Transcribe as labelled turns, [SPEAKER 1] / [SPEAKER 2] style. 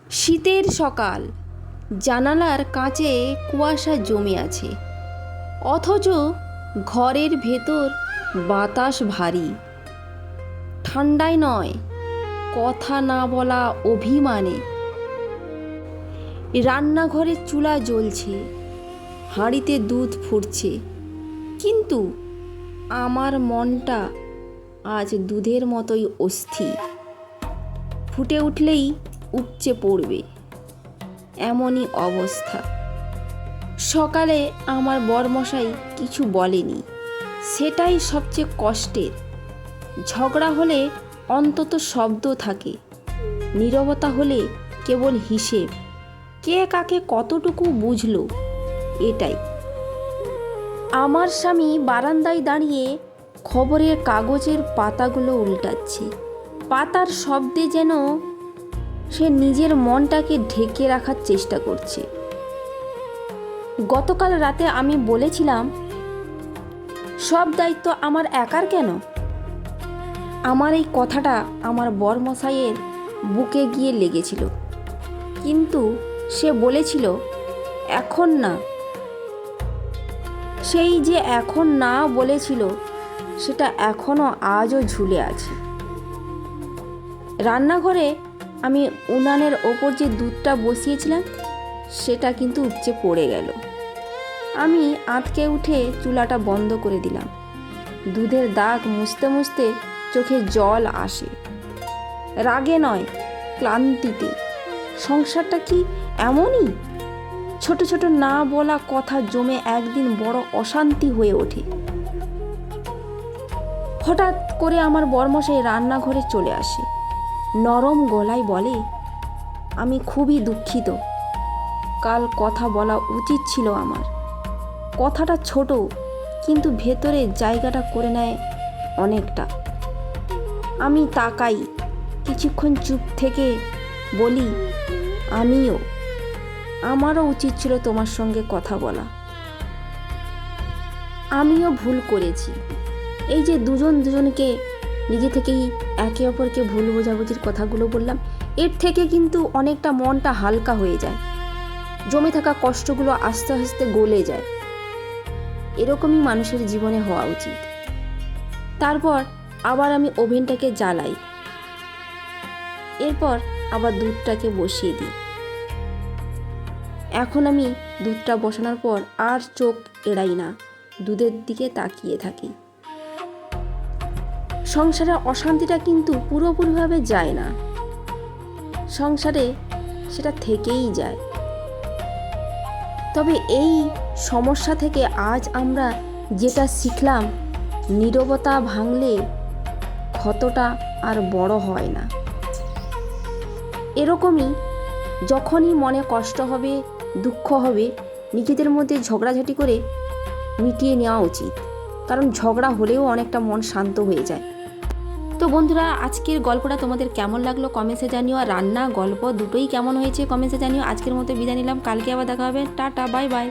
[SPEAKER 1] শীতের সকাল, জানালার কাছে কুয়াশা জমে আছে, অথচ ঘরের ভেতর বাতাস ভারী। ঠান্ডায় নয়, কথা না বলা অভিমানে। রান্নাঘরে চুলা জ্বলছে, হাঁড়িতে দুধ ফুটছে, কিন্তু আমার মনটা আজ দুধের মতোই অস্থির। ফুটে উঠলেই উপচে পড়বে, এমনই অবস্থা। সকালে আমার বরমশাই কিছু বলেনি, সেটাই সবচেয়ে কষ্টের। ঝগড়া হলে অন্তত শব্দ থাকে, নীরবতা হলে কেবল হিসেব, কে কাকে কতটুকু বুঝলো এটাই। আমার স্বামী বারান্দায় দাঁড়িয়ে খবরের কাগজের পাতাগুলো উল্টাচ্ছে। পাতার শব্দে যেন সে নিজের মনটাকে ঢেকে রাখার চেষ্টা করছে। গতকাল রাতে আমি বলেছিলাম, সব দায়িত্ব আমার একার কেন? আমার এই কথাটা আমার বরমশাইয়ের বুকে গিয়ে লেগেছিল, কিন্তু সে বলেছিল এখন না। সেই যে এখন না বলেছিল, সেটা এখনও আজও ঝুলে আছে। রান্নাঘরে আমি উনানের ওপর যে দুধটা বসিয়েছিলাম, সেটা কিন্তু উপচে পড়ে গেল। আমি আঁতকে উঠে চুলাটা বন্ধ করে দিলাম। দুধের দাগ মুছতে মুছতে চোখে জল আসে। রাগে নয়, ক্লান্তিতে। সংসারটা কি এমনই? ছোট ছোট না বলা কথা জমে একদিন বড় অশান্তি হয়ে ওঠে। হঠাৎ করে আমার বরমশাই রান্নাঘরে চলে আসে। নরম গলায় বলে, আমি খুবই দুঃখিত, কাল কথা বলা উচিত ছিল আমার। কথাটা ছোট, কিন্তু ভেতরে জায়গাটা করে নেয় অনেকটা। আমি তাকাই, কিছুক্ষণ চুপ থেকে বলি, আমারও উচিত ছিল তোমার সঙ্গে কথা বলা। আমিও ভুল করেছি। এই যে দুজনকে নিজে থেকেই একে অপরকে ভুল বোঝাবুঝির কথাগুলো বললাম, এর থেকে কিন্তু অনেকটা মনটা হালকা হয়ে যায়। জমে থাকা কষ্টগুলো আস্তে আস্তে গলে যায়। এরকমই মানুষের জীবনে হওয়া উচিত। তারপর আবার আমি ওভেনটাকে জ্বালাই, এরপর আবার দুধটাকে বসিয়ে দিই। এখন আমি দুধটা বসানোর পর আর চোখ এড়াই না, দুধের দিকে তাকিয়ে থাকি। সংসারে অশান্তিটা কিন্তু পুরোপুরিভাবে যায় না, সংসারে সেটা থেকেই যায়। তবে এই সমস্যা থেকে আজ আমরা যেটা শিখলাম, নীরবতা ভাঙলে ক্ষতটা আর বড় হয় না। এরকমই যখনই মনে কষ্ট হবে, দুঃখ হবে, নিজেদের মধ্যে ঝগড়াঝাটি করে মিটিয়ে নেওয়া উচিত, কারণ ঝগড়া হলেও অনেকটা মন শান্ত হয়ে যায়। তো বন্ধুরা, আজকের গল্পটা তোমাদের কেমন লাগলো কমেন্টসে জানিও, আর রান্না গল্প দুটোই কেমন হয়েছে কমেন্টসে জানিও। আজকের মতো বিদায় নিলাম, কালকে আবার দেখা হবে। Tata, bye bye.